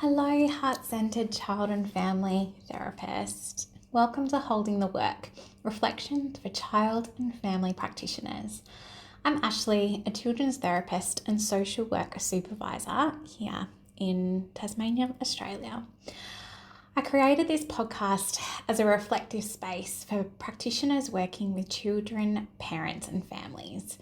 Hello, heart-centered child and family therapist. Welcome to Holding the Work, Reflections for Child and Family Practitioners. I'm Ashleigh, a children's therapist and social worker supervisor here in Tasmania, Australia. I created this podcast as a reflective space for practitioners working with children, parents and families.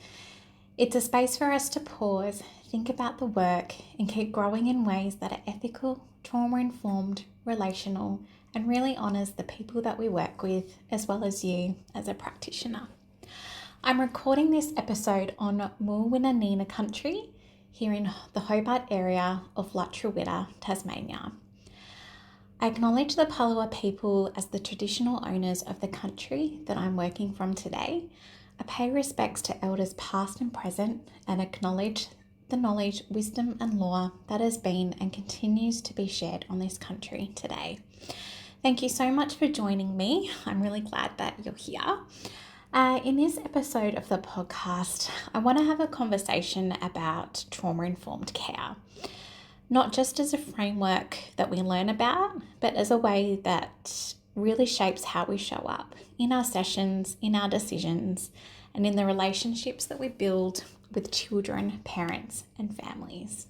It's a space for us to pause, think about the work and keep growing in ways that are ethical, trauma-informed, relational and really honours the people that we work with as well as you as a practitioner. I'm recording this episode on Mulwinanina country here in the Hobart area of Lutruwita, Tasmania. I acknowledge the Palawa people as the traditional owners of the country that I'm working from today. I pay respects to elders past and present and acknowledge the knowledge, wisdom and law that has been and continues to be shared on this country today. Thank you so much for joining me. I'm really glad that you're here. In this episode of the podcast, I want to have a conversation about trauma-informed care. Not just as a framework that we learn about, but as a way that really shapes how we show up in our sessions, in our decisions, and in the relationships that we build with children, parents, and families.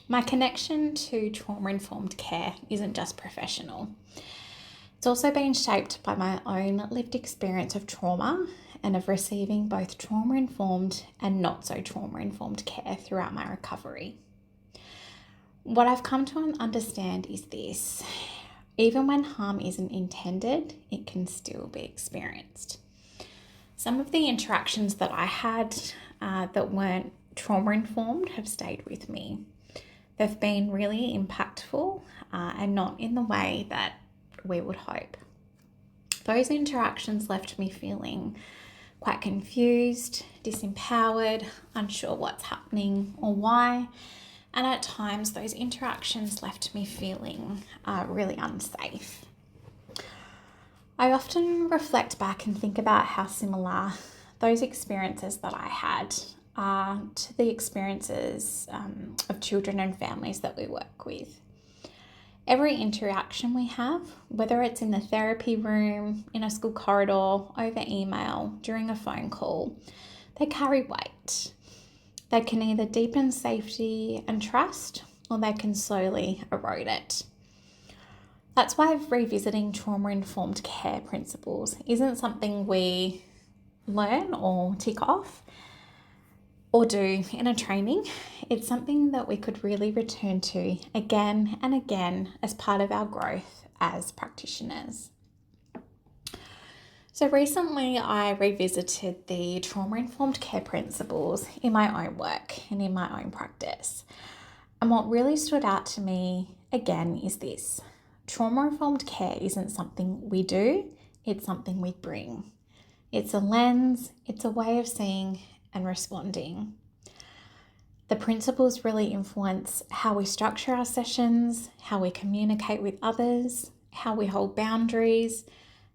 My connection to trauma-informed care isn't just professional. It's also been shaped by my own lived experience of trauma and of receiving both trauma-informed and not so trauma-informed care throughout my recovery. What I've come to understand is this: even when harm isn't intended, it can still be experienced. Some of the interactions that I had that weren't trauma-informed have stayed with me. They've been really impactful and not in the way that we would hope. Those interactions left me feeling quite confused, disempowered, unsure what's happening or why. And at times, those interactions left me feeling really unsafe. I often reflect back and think about how similar those experiences that I had are to the experiences of children and families that we work with. Every interaction we have, whether it's in the therapy room, in a school corridor, over email, during a phone call, they carry weight. They can either deepen safety and trust, or they can slowly erode it. That's why revisiting trauma-informed care principles isn't something we learn or tick off or do in a training. It's something that we could really return to again and again as part of our growth as practitioners. So recently I revisited the trauma-informed care principles in my own work and in my own practice. And what really stood out to me again is this: trauma-informed care isn't something we do, it's something we bring. It's a lens, it's a way of seeing and responding. The principles really influence how we structure our sessions, how we communicate with others, how we hold boundaries,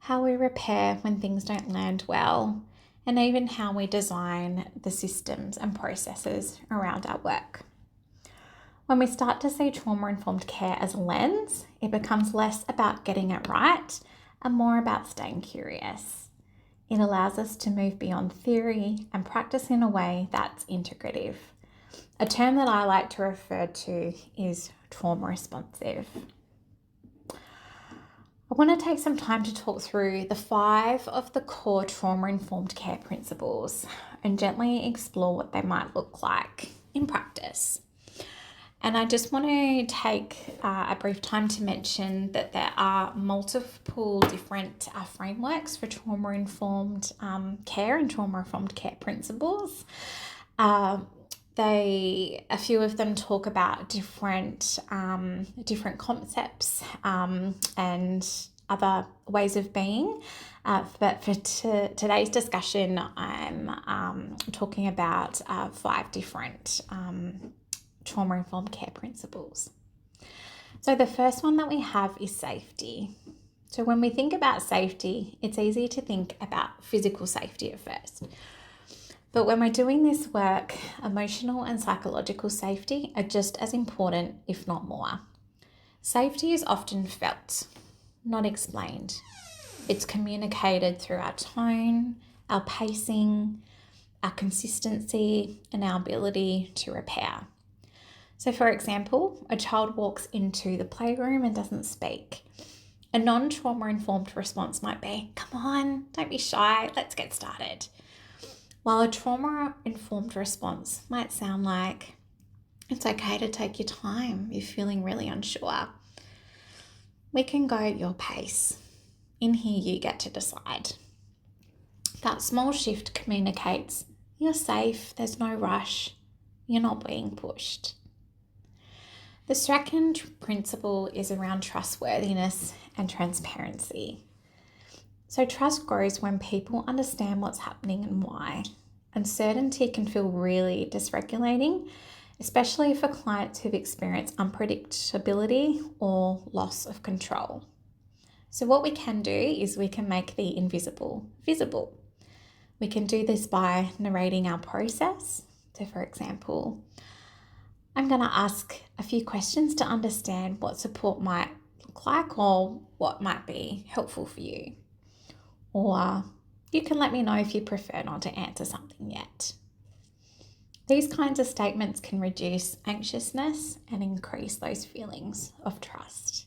how we repair when things don't land well, and even how we design the systems and processes around our work. When we start to see trauma-informed care as a lens, it becomes less about getting it right and more about staying curious. It allows us to move beyond theory and practice in a way that's integrative. A term that I like to refer to is trauma responsive. I want to take some time to talk through the 5 of the core trauma-informed care principles and gently explore what they might look like in practice. And I just want to take a brief time to mention that there are multiple different frameworks for trauma-informed care and trauma-informed care principles. A few of them talk about different concepts and other ways of being. But for today's discussion, I'm talking about 5 different trauma-informed care principles. So the first one that we have is safety. So when we think about safety, it's easy to think about physical safety at first. But when we're doing this work, emotional and psychological safety are just as important, if not more. Safety is often felt, not explained. It's communicated through our tone, our pacing, our consistency, and our ability to repair. So for example, a child walks into the playroom and doesn't speak. A non-trauma informed response might be, "Come on, don't be shy, let's get started." While a trauma-informed response might sound like, "It's okay to take your time, you're feeling really unsure. We can go at your pace. In here, you get to decide." That small shift communicates, you're safe, there's no rush, you're not being pushed. The second principle is around trustworthiness and transparency. So trust grows when people understand what's happening and why. Uncertainty can feel really dysregulating, especially for clients who've experienced unpredictability or loss of control. So what we can do is we can make the invisible visible. We can do this by narrating our process. So for example, I'm going to ask a few questions to understand what support might look like or what might be helpful for you. Or you can let me know if you prefer not to answer something yet. These kinds of statements can reduce anxiousness and increase those feelings of trust.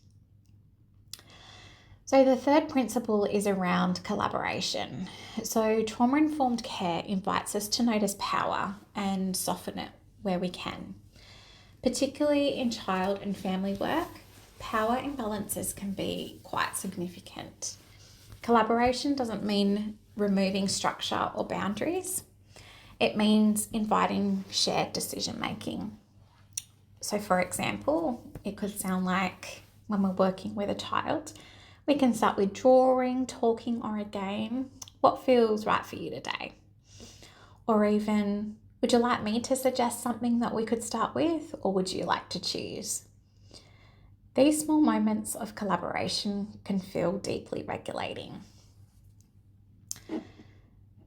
So the third principle is around collaboration. So trauma-informed care invites us to notice power and soften it where we can. Particularly in child and family work, power imbalances can be quite significant. Collaboration doesn't mean removing structure or boundaries. It means inviting shared decision making. So for example, it could sound like when we're working with a child, we can start with drawing, talking, or a game. What feels right for you today? Or even, would you like me to suggest something that we could start with, or would you like to choose? These small moments of collaboration can feel deeply regulating.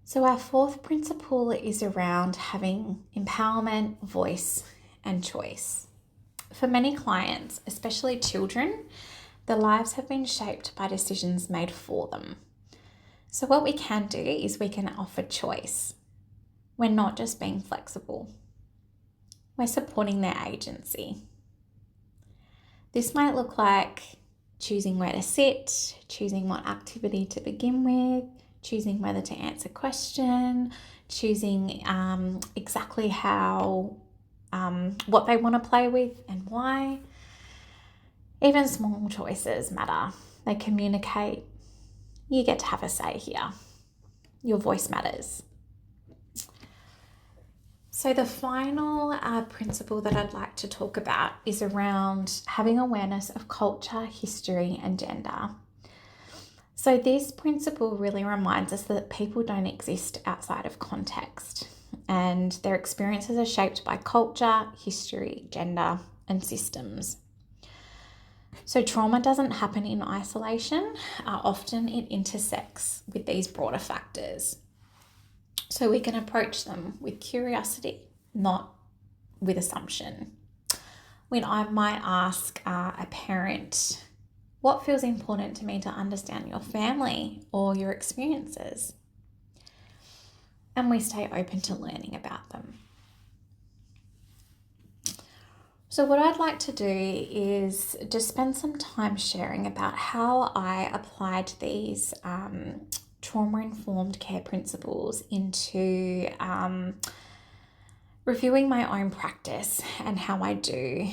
So our fourth principle is around having empowerment, voice, and choice. For many clients, especially children, their lives have been shaped by decisions made for them. So what we can do is we can offer choice. We're not just being flexible. We're supporting their agency. This might look like choosing where to sit, choosing what activity to begin with, choosing whether to answer a question, choosing exactly how, what they want to play with and why. Even small choices matter. They communicate. You get to have a say here. Your voice matters. So the final principle that I'd like to talk about is around having awareness of culture, history, and gender. So this principle really reminds us that people don't exist outside of context, and their experiences are shaped by culture, history, gender, and systems. So trauma doesn't happen in isolation. Often it intersects with these broader factors. So we can approach them with curiosity, not with assumption. When I might ask a parent, what feels important to me to understand your family or your experiences? And we stay open to learning about them. So what I'd like to do is just spend some time sharing about how I applied these trauma-informed care principles into reviewing my own practice and how I do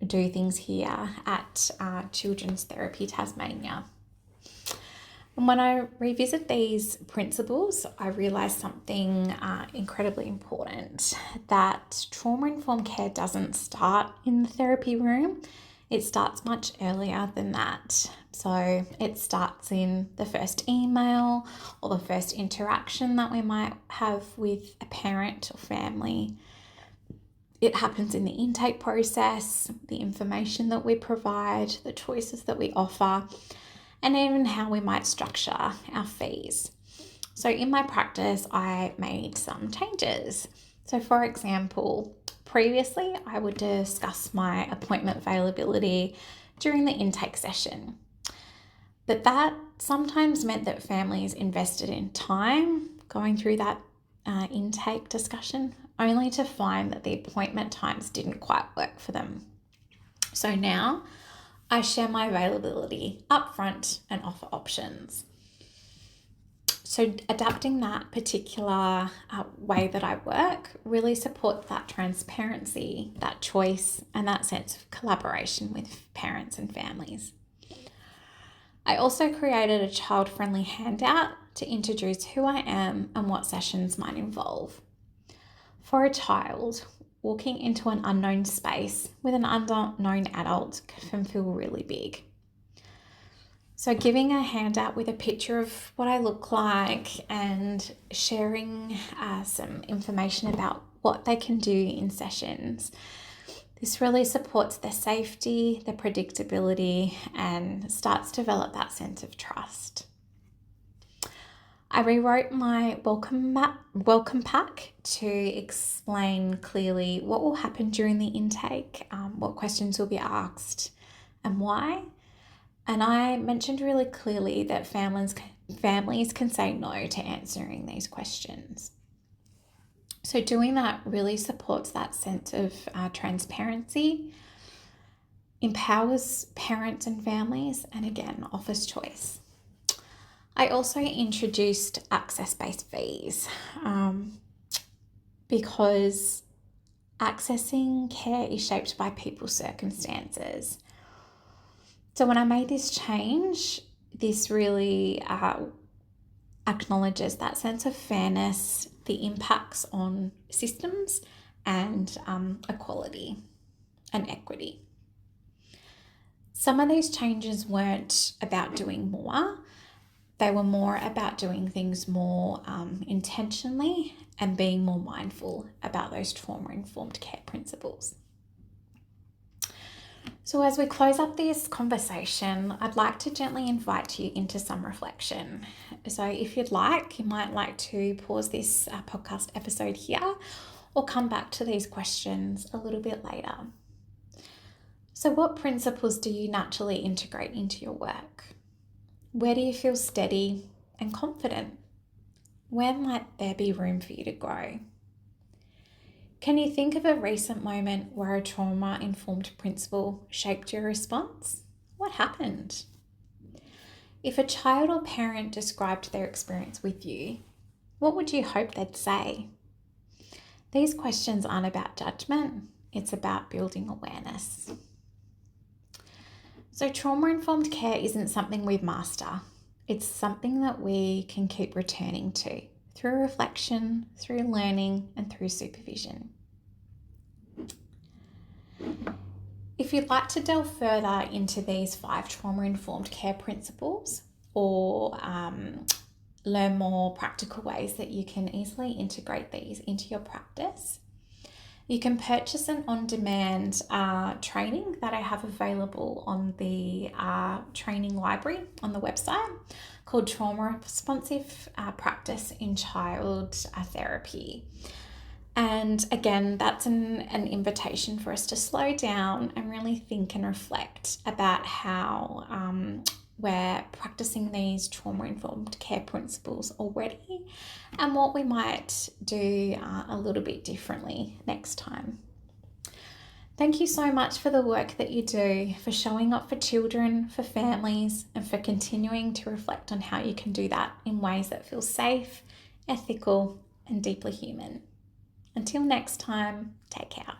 things here at Children's Therapy Tasmania. And when I revisit these principles, I realised something incredibly important, that trauma-informed care doesn't start in the therapy room. It starts much earlier than that. So it starts in the first email or the first interaction that we might have with a parent or family. It happens in the intake process, the information that we provide, the choices that we offer, and even how we might structure our fees. So in my practice, I made some changes. So for example, previously I would discuss my appointment availability during the intake session. But that sometimes meant that families invested in time going through that intake discussion, only to find that the appointment times didn't quite work for them. So now I share my availability upfront and offer options. So adapting that particular way that I work really supports that transparency, that choice, and that sense of collaboration with parents and families. I also created a child-friendly handout to introduce who I am and what sessions might involve. For a child, walking into an unknown space with an unknown adult can feel really big. So giving a handout with a picture of what I look like and sharing some information about what they can do in sessions, this really supports their safety, their predictability, and starts to develop that sense of trust. I rewrote my welcome pack to explain clearly what will happen during the intake, what questions will be asked, and why. And I mentioned really clearly that families can say no to answering these questions. So doing that really supports that sense of transparency, empowers parents and families, and again, offers choice. I also introduced access-based fees because accessing care is shaped by people's circumstances. So when I made this change, this really acknowledges that sense of fairness, the impacts on systems, and equality and equity. Some of these changes weren't about doing more. They were more about doing things more intentionally and being more mindful about those trauma-informed care principles. So as we close up this conversation, I'd like to gently invite you into some reflection. So if you'd like, you might like to pause this podcast episode here or come back to these questions a little bit later. So what principles do you naturally integrate into your work? Where do you feel steady and confident? Where might there be room for you to grow? Can you think of a recent moment where a trauma-informed principle shaped your response? What happened? If a child or parent described their experience with you, what would you hope they'd say? These questions aren't about judgment, it's about building awareness. So trauma-informed care isn't something we master. It's something that we can keep returning to through reflection, through learning, and through supervision. If you'd like to delve further into these 5 trauma-informed care principles or learn more practical ways that you can easily integrate these into your practice, you can purchase an on-demand training that I have available on the training library on the website called Trauma Responsive Practice in Child Therapy. And again, that's an invitation for us to slow down and really think and reflect about how we're practicing these trauma-informed care principles already and what we might do a little bit differently next time. Thank you so much for the work that you do, for showing up for children, for families, and for continuing to reflect on how you can do that in ways that feel safe, ethical, and deeply human. Until next time, take care.